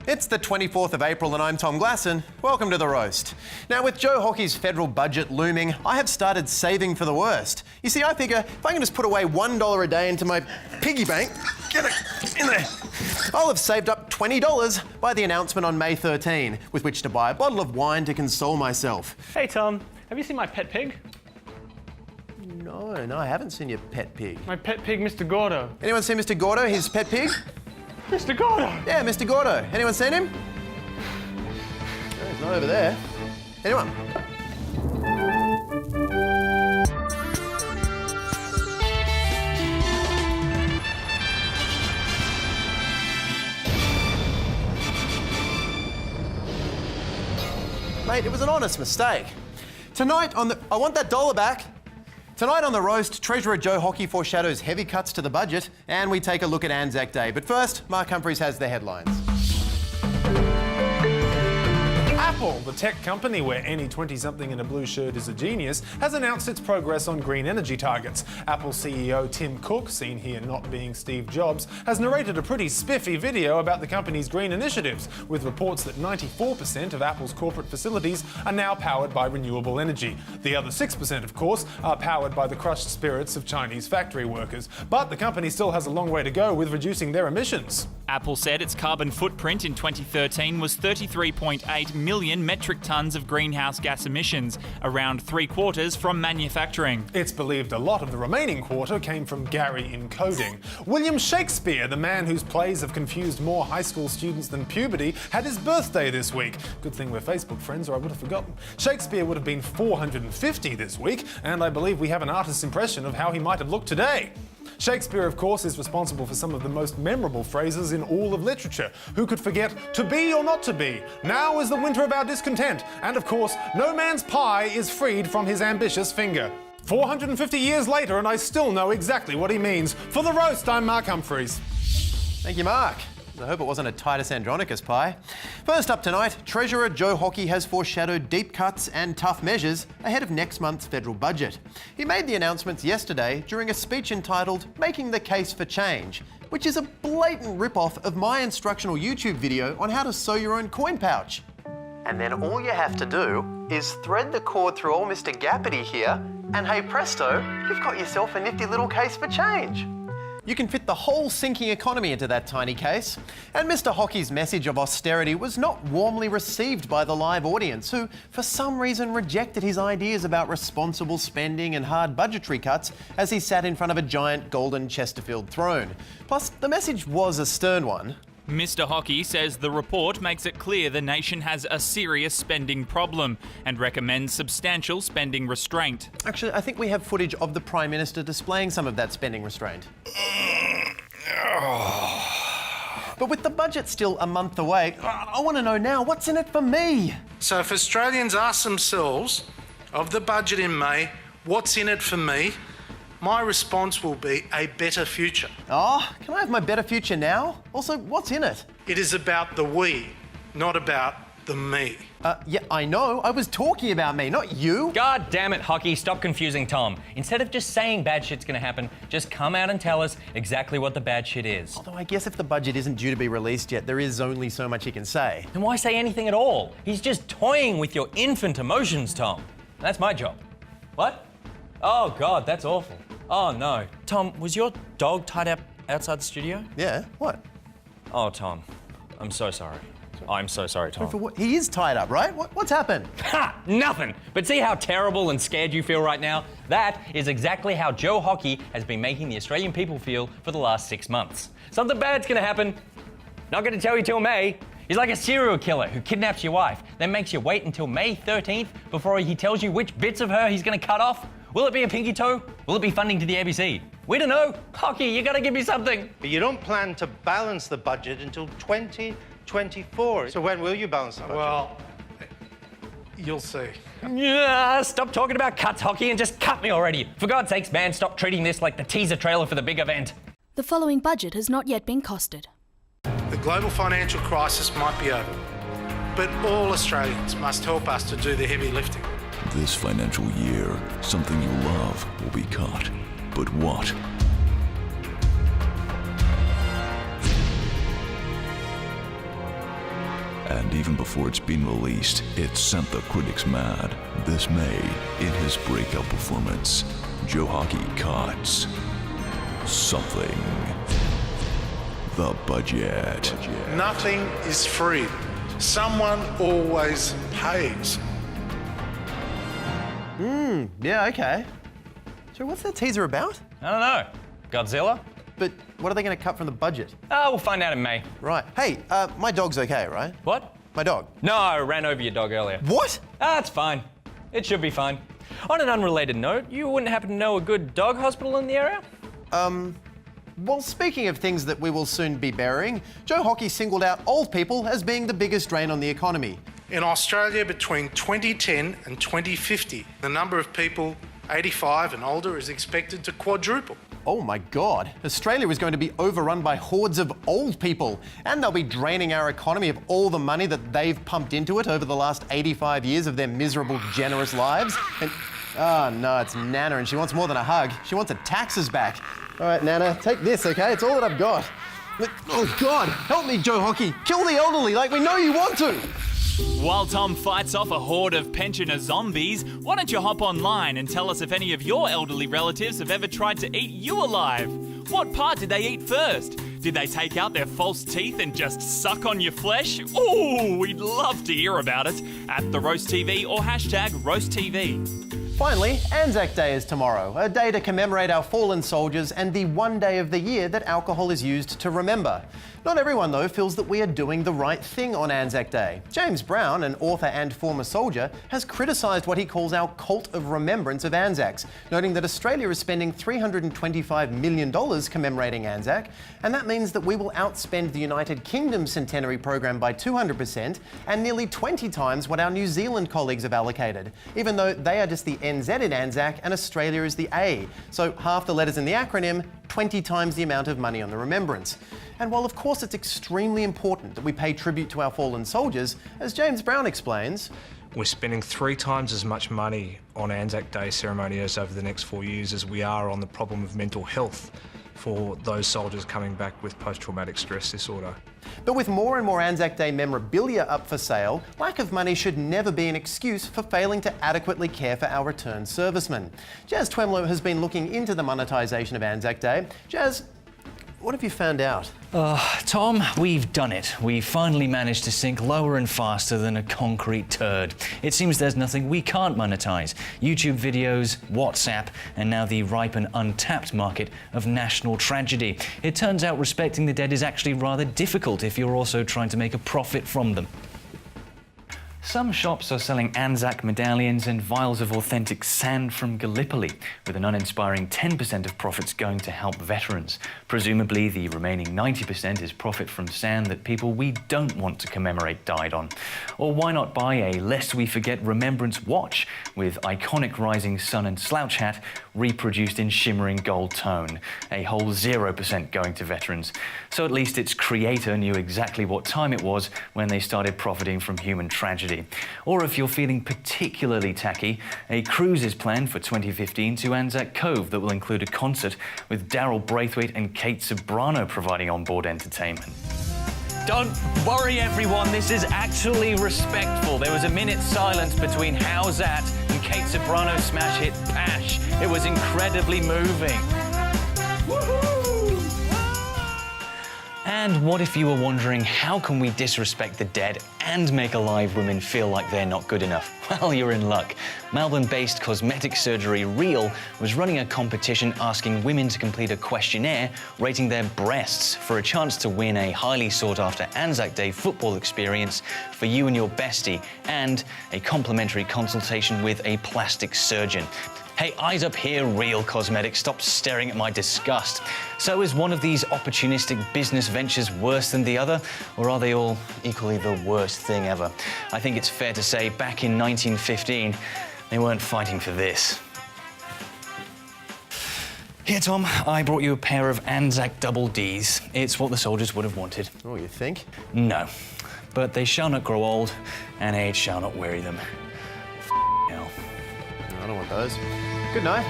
It's the 24th of April and I'm Tom Glasson. Welcome to The Roast. Now, with Joe Hockey's federal budget looming, I have started saving for the worst. You see, I figure if I can just put away $1 a day into my piggy bank, get it in there, I'll have saved up $20 by the announcement on May 13, with which to buy a bottle of wine to console myself. Hey Tom, have you seen my pet pig? No, I haven't seen your pet pig. My pet pig, Mr. Gordo. Anyone seen Mr. Gordo, his pet pig? Mr. Gordo! Yeah, Mr. Gordo. Anyone seen him? No, he's not over there. Anyone? Mate, it was an honest mistake. Tonight on the... I want that dollar back. Tonight on The Roast, Treasurer Joe Hockey foreshadows heavy cuts to the budget and we take a look at ANZAC Day. But first, Mark Humphries has the headlines. Apple, the tech company where any 20-something in a blue shirt is a genius, has announced its progress on green energy targets. Apple CEO Tim Cook, seen here not being Steve Jobs, has narrated a pretty spiffy video about the company's green initiatives, with reports that 94% of Apple's corporate facilities are now powered by renewable energy. The other 6%, of course, are powered by the crushed spirits of Chinese factory workers. But the company still has a long way to go with reducing their emissions. Apple said its carbon footprint in 2013 was 33.8 million metric tonnes of greenhouse gas emissions, around 3/4 from manufacturing. It's believed a lot of the remaining quarter came from Gary encoding. William Shakespeare, the man whose plays have confused more high school students than puberty, had his birthday this week. Good thing we're Facebook friends or I would have forgotten. Shakespeare would have been 450 this week, and I believe we have an artist's impression of how he might have looked today. Shakespeare, of course, is responsible for some of the most memorable phrases in all of literature. Who could forget "to be or not to be"? Now is the winter of our discontent. And of course, no man's pie is freed from his ambitious finger. 450 years later, and I still know exactly what he means. For The Roast, I'm Mark Humphries. Thank you, Mark. I hope it wasn't a Titus Andronicus pie. First up tonight, Treasurer Joe Hockey has foreshadowed deep cuts and tough measures ahead of next month's federal budget. He made the announcements yesterday during a speech entitled "Making the Case for Change," which is a blatant rip-off of my instructional YouTube video on how to sew your own coin pouch. And then all you have to do is thread the cord through old Mr. Gappity here, and hey presto, you've got yourself a nifty little case for change. You can fit the whole sinking economy into that tiny case. And Mr. Hockey's message of austerity was not warmly received by the live audience, who, for some reason, rejected his ideas about responsible spending and hard budgetary cuts as he sat in front of a giant golden Chesterfield throne. Plus, the message was a stern one. Mr. Hockey says the report makes it clear the nation has a serious spending problem and recommends substantial spending restraint. Actually, I think we have footage of the Prime Minister displaying some of that spending restraint. But with the budget still a month away, I want to know now, what's in it for me? So if Australians ask themselves of the budget in May, what's in it for me? My response will be a better future. Oh, can I have my better future now? Also, what's in it? It is about the we, not about the me. Yeah, I know. I was talking about me, not you. God damn it, Hockey, stop confusing Tom. Instead of just saying bad shit's gonna happen, just come out and tell us exactly what the bad shit is. Although I guess if the budget isn't due to be released yet, there is only so much he can say. Then why say anything at all? He's just toying with your infant emotions, Tom. That's my job. What? Oh God, that's awful. Oh no. Tom, was your dog tied up outside the studio? Yeah, what? Oh, Tom, I'm so sorry. I'm so sorry, Tom. For what? He is tied up, right? What's happened? Ha! Nothing! But see how terrible and scared you feel right now? That is exactly how Joe Hockey has been making the Australian people feel for the last 6 months. Something bad's gonna happen. Not gonna tell you till May. He's like a serial killer who kidnaps your wife, then makes you wait until May 13th before he tells you which bits of her he's gonna cut off. Will it be a pinky toe? Will it be funding to the ABC? We don't know. Hockey, you gotta give me something. But you don't plan to balance the budget until 2024. So when will you balance the budget? Well, you'll see. Yeah, stop talking about cuts, Hockey, and just cut me already. For God's sakes, man, stop treating this like the teaser trailer for the big event. The following budget has not yet been costed. The global financial crisis might be over, but all Australians must help us to do the heavy lifting. This financial year, something you love will be cut. But what? And even before it's been released, it sent the critics mad. This May, in his breakout performance, Joe Hockey cuts something. The budget. Nothing is free. Someone always pays. Yeah, okay. So what's that teaser about? I don't know. Godzilla? But what are they going to cut from the budget? We'll find out in May. Right. Hey, my dog's okay, right? What? My dog. No, I ran over your dog earlier. What? It's fine. It should be fine. On an unrelated note, you wouldn't happen to know a good dog hospital in the area? Well, speaking of things that we will soon be burying, Joe Hockey singled out old people as being the biggest drain on the economy. In Australia, between 2010 and 2050, the number of people 85 and older is expected to quadruple. Oh my God. Australia is going to be overrun by hordes of old people, and they'll be draining our economy of all the money that they've pumped into it over the last 85 years of their miserable, generous lives. And, oh no, it's Nana, and she wants more than a hug. She wants her taxes back. All right, Nana, take this, okay? It's all that I've got. Oh God, help me, Joe Hockey. Kill the elderly like we know you want to. While Tom fights off a horde of pensioner zombies, why don't you hop online and tell us if any of your elderly relatives have ever tried to eat you alive? What part did they eat first? Did they take out their false teeth and just suck on your flesh? Ooh, we'd love to hear about it at The Roast TV or hashtag RoastTV. Finally, ANZAC Day is tomorrow, a day to commemorate our fallen soldiers and the one day of the year that alcohol is used to remember. Not everyone, though, feels that we are doing the right thing on ANZAC Day. James Brown, an author and former soldier, has criticised what he calls our cult of remembrance of Anzacs, noting that Australia is spending $325 million commemorating Anzac, and that means that we will outspend the United Kingdom centenary program by 200% and nearly 20 times what our New Zealand colleagues have allocated, even though they are just the NZ in Anzac and Australia is the A. So half the letters in the acronym, 20 times the amount of money on the remembrance. And while of course it's extremely important that we pay tribute to our fallen soldiers, as James Brown explains, we're spending 3 times as much money on Anzac Day ceremonies over the next 4 years as we are on the problem of mental health for those soldiers coming back with post-traumatic stress disorder. But with more and more Anzac Day memorabilia up for sale, lack of money should never be an excuse for failing to adequately care for our returned servicemen. Jazz Twemlow has been looking into the monetisation of Anzac Day. Jazz, what have you found out? Tom, we've done it. We finally managed to sink lower and faster than a concrete turd. It seems there's nothing we can't monetize. YouTube videos, WhatsApp, and now the ripe and untapped market of national tragedy. It turns out respecting the dead is actually rather difficult if you're also trying to make a profit from them. Some shops are selling Anzac medallions and vials of authentic sand from Gallipoli, with an uninspiring 10% of profits going to help veterans. Presumably, the remaining 90% is profit from sand that people we don't want to commemorate died on. Or why not buy a Lest We Forget Remembrance watch with iconic rising sun and slouch hat reproduced in shimmering gold tone, a whole 0% going to veterans. So at least its creator knew exactly what time it was when they started profiting from human tragedy. Or if you're feeling particularly tacky, a cruise is planned for 2015 to Anzac Cove that will include a concert with Daryl Braithwaite and Kate Ceberano providing onboard entertainment. Don't worry, everyone. This is actually respectful. There was a minute's silence between How's That and Kate Ceberano's smash hit Pash. It was incredibly moving. Woohoo! And what if you were wondering, how can we disrespect the dead and make alive women feel like they're not good enough? Well, you're in luck. Melbourne-based cosmetic surgery Real was running a competition asking women to complete a questionnaire rating their breasts for a chance to win a highly sought-after Anzac Day football experience for you and your bestie, and a complimentary consultation with a plastic surgeon. Hey, eyes up here, Real Cosmetics. Stop staring at my disgust. So is one of these opportunistic business ventures worse than the other? Or are they all equally the worst thing ever? I think it's fair to say back in 1915, they weren't fighting for this. Here, Tom, I brought you a pair of Anzac Double Ds. It's what the soldiers would have wanted. Oh, you think? No. But they shall not grow old, and age shall not weary them. Hell. I don't want those. Good night.